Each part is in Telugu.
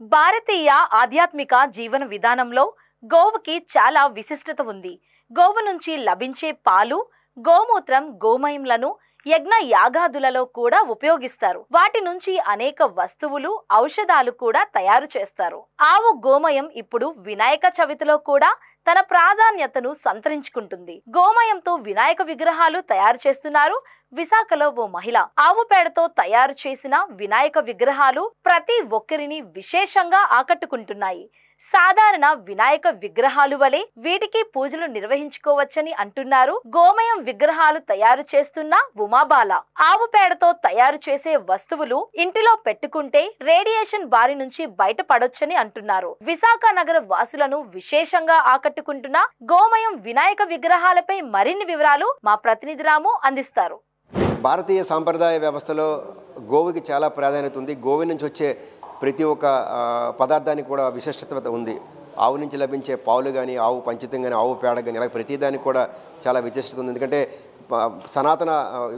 భారతీయ ఆధ్యాత్మిక జీవన విధానంలో గోవుకి చాలా విశిష్టత ఉంది. గోవు నుంచి లభించే పాలు, గోమూత్రం, గోమయంలను యజ్ఞ యాగాదులలో కూడా ఉపయోగిస్తారు. వాటి నుంచి అనేక వస్తువులు, ఔషధాలు కూడా తయారు చేస్తారు. ఆవు గోమయం ఇప్పుడు వినాయక చవితిలో కూడా తన ప్రాధాన్యతను సంతరించుకుంటుంది. గోమయంతో వినాయక విగ్రహాలు తయారు చేస్తున్నారు. విశాఖలో ఓ మహిళ ఆవు పేడతో తయారు చేసిన వినాయక విగ్రహాలు ప్రతి ఒక్కరిని విశేషంగా ఆకట్టుకుంటున్నాయి. సాధారణ వినాయక విగ్రహాలు వలె వీటికి పూజలు నిర్వహించుకోవచ్చని అంటున్నారు గోమయం విగ్రహాలు తయారు చేస్తున్న ఉమాబాల. ఆవు పేడతో తయారు చేసే వస్తువులు ఇంటిలో పెట్టుకుంటే రేడియేషన్ బారి నుంచి బయటపడొచ్చని అంటున్నారు. విశాఖ నగర వాసులను విశేషంగా ఆకట్టుకుంటున్న గోమయం వినాయక విగ్రహాలపై మరిన్ని వివరాలు మా ప్రతినిధి రాము అందిస్తారు. భారతీయ సాంప్రదాయ వ్యవస్థలో గోవుకి చాలా ప్రాధాన్యత ఉంది. గోవు నుంచి వచ్చే ప్రతి ఒక్క పదార్థానికి కూడా విశిష్టత ఉంది. ఆవు నుంచి లభించే పాలు కానీ, ఆవు పంచితం కానీ, ఆవు పేడ కానీ, ఇలా ప్రతిదానికి కూడా చాలా విశిష్టత ఉంది. ఎందుకంటే సనాతన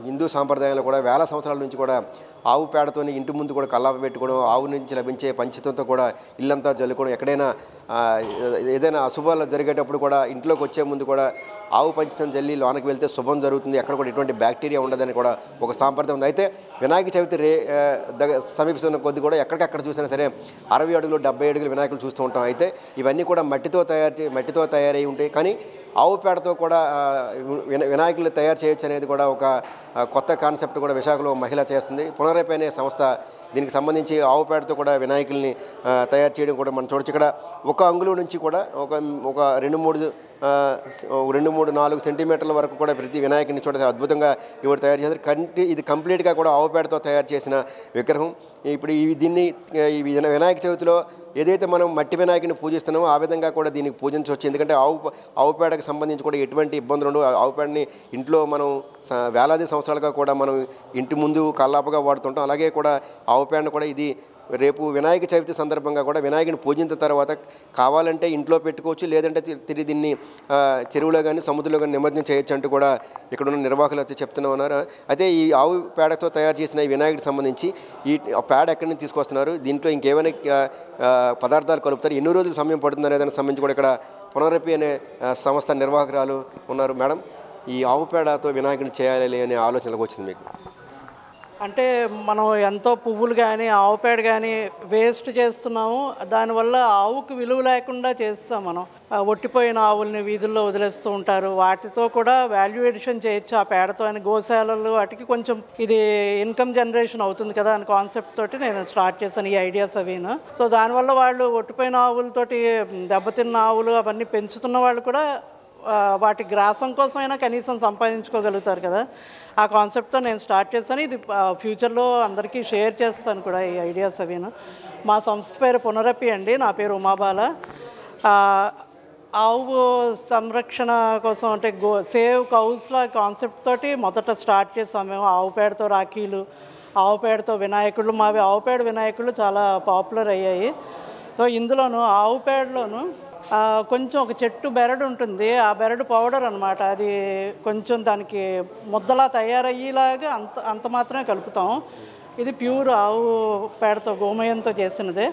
హిందూ సాంప్రదాయంలో కూడా వేల సంవత్సరాల నుంచి కూడా ఆవు పేడతోని ఇంటి ముందు కూడా కల్లాప పెట్టుకోవడం, ఆవు నుంచి లభించే పంచితంతో కూడా ఇల్లంతా జల్లుకోవడం, ఎక్కడైనా ఏదైనా అశుభాలు జరిగేటప్పుడు కూడా ఇంట్లోకి వచ్చే ముందు కూడా ఆవు పంచితం జల్లి లోనకి వెళ్తే శుభం జరుగుతుంది, ఎక్కడ కూడా ఎటువంటి బ్యాక్టీరియా ఉండదని కూడా ఒక సాంప్రదాయం ఉంది. అయితే వినాయక చవితి సమీపిస్తున్న కొద్ది కూడా ఎక్కడికక్కడ చూసినా సరే 60 అడుగులు 70 అడుగులు వినాయకులు చూస్తూ ఉంటాం. అయితే ఇవన్నీ కూడా మట్టితో తయారై ఉంటాయి. కానీ ఆవు పేడతో కూడా వినాయకులు తయారు చేయొచ్చు అనేది కూడా ఒక కొత్త కాన్సెప్ట్ కూడా విశాఖలో మహిళ చేస్తుంది. పునరైప్ అనే సంస్థ దీనికి సంబంధించి ఆవు పేడతో కూడా వినాయకుల్ని తయారు చేయడం కూడా మనం చూడొచ్చు. ఇక్కడ ఒక అంగుళం నుంచి కూడా ఒక 2-3-4 సెంటీమీటర్ల వరకు కూడా ప్రతి వినాయకుని చూడ అద్భుతంగా ఇవి తయారు చేస్తారు. ఇది కంప్లీట్గా కూడా ఆవు పేడతో తయారు చేసిన విగ్రహం. ఇప్పుడు దీన్ని వినాయక చవితిలో ఏదైతే మనం మట్టి వినాయకుని పూజిస్తున్నామో ఆ విధంగా కూడా దీనికి పూజించవచ్చు. ఎందుకంటే ఆవు పేడకు సంబంధించి కూడా ఎటువంటి ఇబ్బందులు ఉండవు. ఆవు పేడని ఇంట్లో మనం వేలాది సంవత్సరాలుగా కూడా మనం ఇంటి ముందు కల్లాపగా వాడుతుంటాం. అలాగే కూడా ఆవు పేడను కూడా ఇది రేపు వినాయక చవితి సందర్భంగా కూడా వినాయకుని పూజించిన తర్వాత కావాలంటే ఇంట్లో పెట్టుకోవచ్చు, లేదంటే తిరిగి దీన్ని చెరువులో కానీ సముద్రంలో కానీ నిమజ్జనం చేయొచ్చు అంటూ కూడా ఇక్కడ ఉన్న నిర్వాహకులు అయితే చెప్తూనే ఉన్నారు. అయితే ఈ ఆవు పేడతో తయారు చేసిన ఈ వినాయకుడికి సంబంధించి ఈ పేడ ఎక్కడి నుంచి తీసుకొస్తున్నారు, దీంట్లో ఇంకేమైనా పదార్థాలు కలుపుతారు, ఎన్ని రోజులు సమయం పడుతుందో దానికి సంబంధించి కూడా ఇక్కడ పునరైప్ అనే సంస్థ నిర్వాహకురాలు ఉన్నారు. మేడం, ఈ ఆవు పేడతో వినాయకుడిని చేయాలి అనే ఆలోచనలకు వచ్చింది మీకు? అంటే మనం ఎంతో పువ్వులు కానీ ఆవు పేడ కానీ వేస్ట్ చేస్తున్నాము. దానివల్ల ఆవుకు విలువ లేకుండా చేస్తాం. మనం ఒట్టిపోయిన ఆవుల్ని వీధుల్లో వదిలేస్తూ ఉంటారు. వాటితో కూడా వాల్యూ ఎడిషన్ చేయొచ్చు ఆ పేడతో అని. గోశాలలు వాటికి కొంచెం ఇది ఇన్కమ్ జనరేషన్ అవుతుంది కదా అని కాన్సెప్ట్ తోటి నేను స్టార్ట్ చేశాను ఈ ఐడియాస్ అవిను. సో దానివల్ల వాళ్ళు ఒట్టిపోయిన ఆవులతోటి దెబ్బతిన్న ఆవులు అవన్నీ పెంచుతున్న వాళ్ళు కూడా వాటి గ్రాసం కోసమైనా కనీసం సంపాదించుకోగలుగుతారు కదా. ఆ కాన్సెప్ట్తో నేను స్టార్ట్ చేస్తాను. ఇది ఫ్యూచర్లో అందరికీ షేర్ చేస్తాను కూడా ఈ ఐడియాస్ అవిను. మా సంస్థ పేరు పునరైప్ అండి. నా పేరు ఉమాబాల. ఆవు సంరక్షణ కోసం అంటే సేవ్ కౌస్లా కాన్సెప్ట్ తోటి మొదట స్టార్ట్ చేస్తాం మేము. ఆవు పేడతో రాఖీలు, ఆవు పేడతో వినాయకుళ్ళు. మావి ఆవు పేడ వినాయకుళ్ళు చాలా పాపులర్ అయ్యాయి. సో ఇందులోనూ ఆవు పేడలోను కొంచెం ఒక చెట్టు బెరడు ఉంటుంది. ఆ బెరడు పౌడర్ అనమాట. అది కొంచెం దానికి ముద్దలా తయారయ్యేలాగా అంత మాత్రమే కలుపుతాం. ఇది ప్యూర్ ఆవు పేడతో గోమయంతో చేసినదే.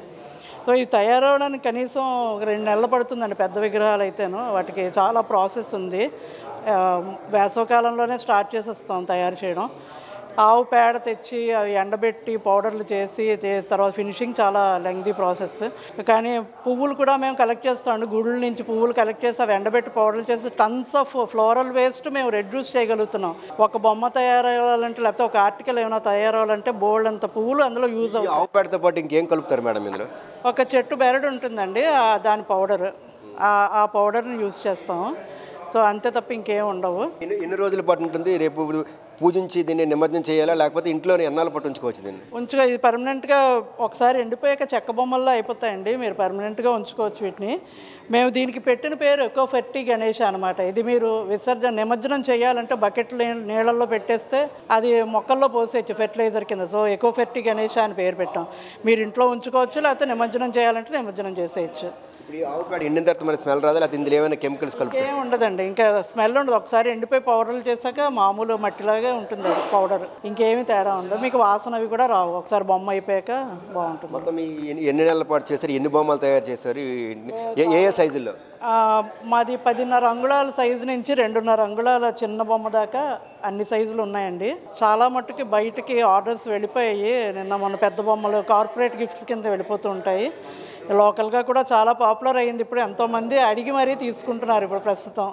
సో ఇది తయారవడానికి కనీసం ఒక 2 నెలలు పడుతుందండి పెద్ద విగ్రహాలు అయితేను. వాటికి చాలా ప్రాసెస్ ఉంది. వేసవకాలంలోనే స్టార్ట్ చేసేస్తాం తయారు చేయడం. ఆవు పేడ తెచ్చి అవి ఎండబెట్టి పౌడర్లు చేసి తర్వాత ఫినిషింగ్ చాలా లెంగ్తీ ప్రాసెస్. కానీ పువ్వులు కూడా మేము కలెక్ట్ చేస్తామండి. గుడుల నుంచి పువ్వులు కలెక్ట్ చేసి అవి ఎండబెట్టి పౌడర్లు చేసి టన్స్ ఆఫ్ ఫ్లోరల్ వేస్ట్ మేము రెడ్యూస్ చేయగలుగుతున్నాం. ఒక బొమ్మ తయారవ్వాలంటే లేకపోతే ఒక ఆర్టికల్ ఏమైనా తయారవ్వాలంటే బోల్డ్ అంత పువ్వులు అందులో యూజ్ అవుతాయి. ఆవు పేడతో పాటు ఇంకేం కలుపుతారు మేడం ఇందులో? ఒక చెట్టు బెరడు ఉంటుందండి, దాని పౌడర్, ఆ పౌడర్ని యూజ్ చేస్తాము. సో అంతే తప్ప ఇంకేం ఉండవు. ఎన్ని రోజుల పాటు ఉంటుంది? రేపు పూజించి దీన్ని నిమజ్జనం చేయాలా, లేకపోతే ఇంట్లోనే ఎన్నాళ్ళ పాటు ఉంచుకోవచ్చు దీన్ని? ఇది పర్మనెంట్గా ఒకసారి ఎండిపోయాక చెక్క బొమ్మల్లో అయిపోతాయండి. మీరు పర్మనెంట్గా ఉంచుకోవచ్చు వీటిని. మేము దీనికి పెట్టిన పేరు ఎకో ఫెర్టి గణేష్ అనమాట. ఇది మీరు నిమజ్జనం చేయాలంటే బకెట్లు నీళ్ళల్లో పెట్టేస్తే అది మొక్కల్లో పోసేయచ్చు ఫెర్టిలైజర్ కింద. సో ఎకో ఫెర్టి గణేష్ అని పేరు పెట్టాం. మీరు ఇంట్లో ఉంచుకోవచ్చు, లేకపోతే నిమజ్జనం చేయాలంటే నిమజ్జనం చేసేయచ్చు. ఇప్పుడు ఈ ఆవు పేడ ఎండిన తర్వాత మరి స్మెల్ రాదా, లేకపోతే ఇందులో ఏమైనా కెమికల్స్ కలుపుతారు? ఏం ఉండదండి, ఇంకా స్మెల్ ఉండదు. ఒకసారి ఎండిపోయి పౌడర్లు చేశాక మామూలు మట్టిలాగే ఉంటుంది అది పౌడర్, ఇంకేమి తేడా ఉండదు. మీకు వాసన అవి కూడా రావు. ఒకసారి బొమ్మ అయిపోయాక బాగుంటుంది. మొత్తం ఎన్ని నెలల పాటు చేస్తారు, ఎన్ని బొమ్మలు తయారు చేస్తారు, ఏ ఏ సైజుల్లో? మాది 10.5 అంగుళాల సైజు నుంచి 2.5 అంగుళాల చిన్న బొమ్మ దాకా అన్ని సైజులు ఉన్నాయండి. చాలా మట్టుకి బయటికి ఆర్డర్స్ వెళ్ళిపోయాయి. నిన్న మొన్న పెద్ద బొమ్మలు కార్పొరేట్ గిఫ్ట్స్ కింద వెళ్ళిపోతూ ఉంటాయి. లోకల్గా కూడా చాలా పాపులర్ అయ్యింది. ఇప్పుడు ఎంతోమంది అడిగి మరీ తీసుకుంటున్నారు ఇప్పుడు ప్రస్తుతం.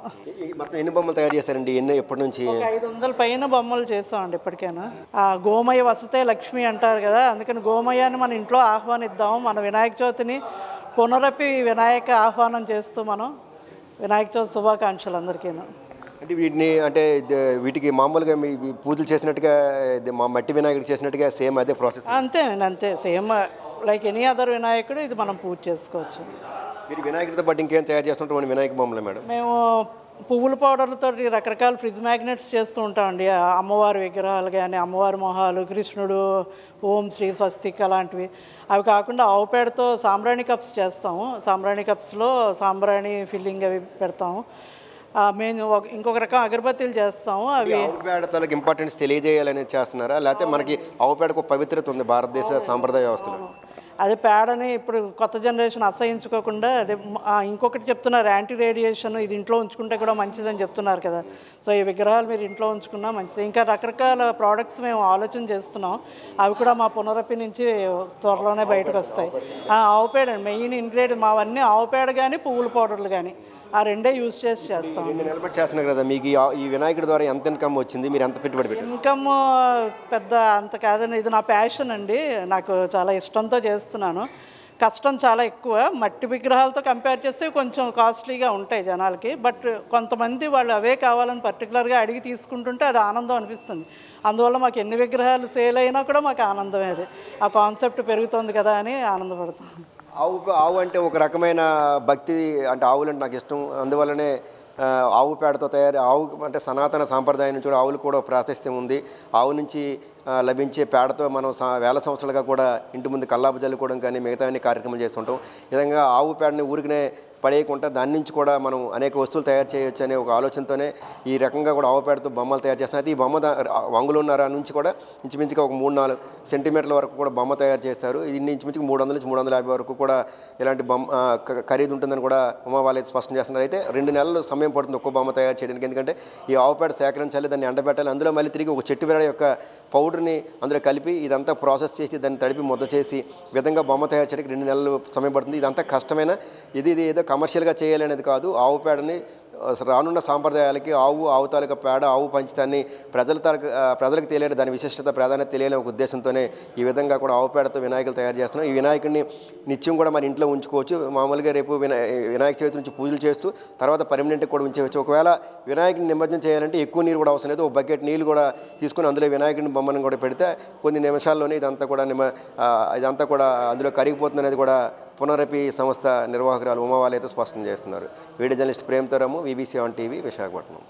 మొత్తం ఎన్ని బొమ్మలు తయారు చేస్తారండి, ఎప్పటి నుంచి? 500 పైన బొమ్మలు చేస్తామండి ఇప్పటికైనా. గోమయ వసతే లక్ష్మి అంటారు కదా, అందుకని గోమయాన్ని మన ఇంట్లో ఆహ్వానిద్దాము. మన వినాయక చవితిని పునరపి వినాయక ఆహ్వానం చేస్తూ మనం వినాయక చవితి శుభాకాంక్షలు అందరికీ. అంటే వీటికి మామూలుగా మీ పూజలు చేసినట్టుగా మా మట్టి వినాయకుడు చేసినట్టుగా సేమ్ అదే ప్రాసెస్? అంతేనండి, అంతే సేమ్ లైక్ ఎనీ అదర్ వినాయకుడు ఇది మనం పూజ చేసుకోవచ్చు. మీరు వినాయకుడితో పాటు ఇంకేం తయారు చేస్తుంటారు వినాయక బొమ్మలు మేడం? మేము పువ్వుల పౌడర్లతో రకరకాల ఫ్రిడ్జ్ మ్యాగ్నెట్స్ చేస్తూ ఉంటామండి. అమ్మవారి విగ్రహాలు కానీ, అమ్మవారి మొహాలు, కృష్ణుడు, ఓం శ్రీ స్వస్తిక్ అలాంటివి. అవి కాకుండా ఆవు పేడతో సాంబ్రాణి కప్స్ చేస్తాము. సాంబ్రాణి కప్స్లో సాంబ్రాణి ఫిల్లింగ్ అవి పెడతాము. మేము ఇంకొక రకం అగరబత్తీలు చేస్తాము. అవి ఆవు పేడతలకు ఇంపార్టెన్స్ తెలియజేయాలని చేస్తున్నారా, లేకపోతే మనకి ఆవు పేడకు పవిత్రత ఉంది భారతదేశ సాంప్రదాయ వ్యవస్థలో? అదే పేడని ఇప్పుడు కొత్త జనరేషన్ అసహించుకోకుండా అదే ఇంకొకటి చెప్తున్నారు, యాంటీ రేడియేషన్, ఇది ఇంట్లో ఉంచుకుంటే కూడా మంచిదని చెప్తున్నారు కదా. సో ఈ విగ్రహాలు మీరు ఇంట్లో ఉంచుకున్నా మంచిది. ఇంకా రకరకాల ప్రోడక్ట్స్ మేము ఆలోచన చేస్తున్నాం. అవి కూడా మా పునరపి నుంచి త్వరలోనే బయటకు వస్తాయి. ఆవు పేడ మెయిన్ ఇంగ్రీడియంట్ మావన్నీ ఆవు పేడ కానీ పువ్వుల పౌడర్లు కానీ ఆ రెండే యూజ్ చేస్తాం. నిలబడి చేస్తున్నారు కదా, మీకు ఈ వినాయకుడి ద్వారా ఎంత ఇన్కమ్ వచ్చింది, మీరు ఎంత పెట్టుబడి పెట్టారు? ఇన్కమ్ పెద్ద అంత కాదండి, ఇది నా ప్యాషన్ అండి. నాకు చాలా ఇష్టంతో చేస్తున్నాను. కష్టం చాలా ఎక్కువ. మట్టి విగ్రహాలతో కంపేర్ చేస్తే కొంచెం కాస్ట్లీగా ఉంటాయి జనాలకి. బట్ కొంతమంది వాళ్ళు అవే కావాలని పర్టికులర్గా అడిగి తీసుకుంటుంటే అది ఆనందం అనిపిస్తుంది. అందువల్ల మాకు ఎన్ని విగ్రహాలు సేల్ అయినా కూడా మాకు ఆనందమే. అది ఆ కాన్సెప్ట్ పెరుగుతుంది కదా అని ఆనందపడతాం. ఆవు అంటే ఒక రకమైన భక్తి, అంటే ఆవులు అంటే నాకు ఇష్టం. అందువల్లనే ఆవు పేడతో ఆవు అంటే సనాతన సాంప్రదాయం నుంచి కూడా ఆవులు కూడా ప్రాశస్త్యం ఉంది. ఆవు నుంచి లభించే పేడతో మనం వేల సంవత్సరాలుగా కూడా ఇంటి ముందు కల్లాపు జల్లుకోవడం కానీ మిగతా అన్ని కార్యక్రమాలు చేస్తుంటాం. ఈ విధంగా ఆవు పేడని ఊరికనే పడేయకుండా దాని నుంచి కూడా మనం అనేక వస్తువులు తయారు చేయొచ్చు అనే ఒక ఆలోచనతోనే ఈ రకంగా కూడా ఆవు పేడతో బొమ్మలు తయారు చేస్తున్నారు. అయితే ఈ బొమ్మ వంగులున్నర నుంచి కూడా ఇంచుమించుగా ఒక 3-4 సెంటీమీటర్ల వరకు కూడా బొమ్మ తయారు చేస్తారు. ఇది ఇంచుమించుగా 300 నుంచి 350 వరకు కూడా ఇలాంటి బొమ్మ ఖరీదు ఉంటుందని కూడా ఉమావాళ్ళు అయితే స్పష్టం చేస్తున్నారు. అయితే 2 నెలలు సమయం పడుతుంది ఒక్కో బొమ్మ తయారు చేయడానికి. ఎందుకంటే ఈ ఆవు పేడ సేకరించాలి, దాన్ని ఎండబెట్టాలి, అందులో మళ్ళీ తిరిగి ఒక చెట్టు వేడ యొక్క పౌడర్ని అందులో కలిపి ఇదంతా ప్రాసెస్ చేసి దాన్ని తడిపి ముద్ద చేసి విధంగా బొమ్మ తయారు చేయడానికి 2 నెలలు సమయం పడుతుంది. ఇదంతా కష్టమైన ఇది ఏదో కమర్షియల్గా చేయాలి అనేది కాదు. ఆవు పేడని రానున్న సాంప్రదాయాలకి ఆవు తాలూకా పేడ, ఆవు పంచితాన్ని ప్రజలకు తెలియాలి, దాని విశిష్టత ప్రాధాన్యత తెలియాలని ఒక ఉద్దేశంతోనే ఈ విధంగా కూడా ఆవు పేడతో వినాయకులు తయారు చేస్తున్నాం. ఈ వినాయకుడిని నిత్యం కూడా మన ఇంట్లో ఉంచుకోవచ్చు. మామూలుగా రేపు వినాయక చవితి నుంచి పూజలు చేస్తూ తర్వాత పర్మనెంట్గా కూడా ఉంచేవచ్చు. ఒకవేళ వినాయకుడిని నిమజ్జనం చేయాలంటే ఎక్కువ నీరు కూడా అవసరం లేదు. ఒక బకెట్ నీళ్ళు కూడా తీసుకుని అందులో వినాయకుడిని బొమ్మను కూడా పెడితే కొన్ని నిమిషాల్లోనే ఇదంతా కూడా అందులో కరిగిపోతుంది అనేది కూడా పునరపి సంస్థ నిర్వాహకురాలు ఉమావాళ్ళు అయితే స్పష్టం చేస్తున్నారు. వీడియో జర్నలిస్ట్ ప్రేమ్తో రాము, BBC 1 TV, విశాఖపట్నం.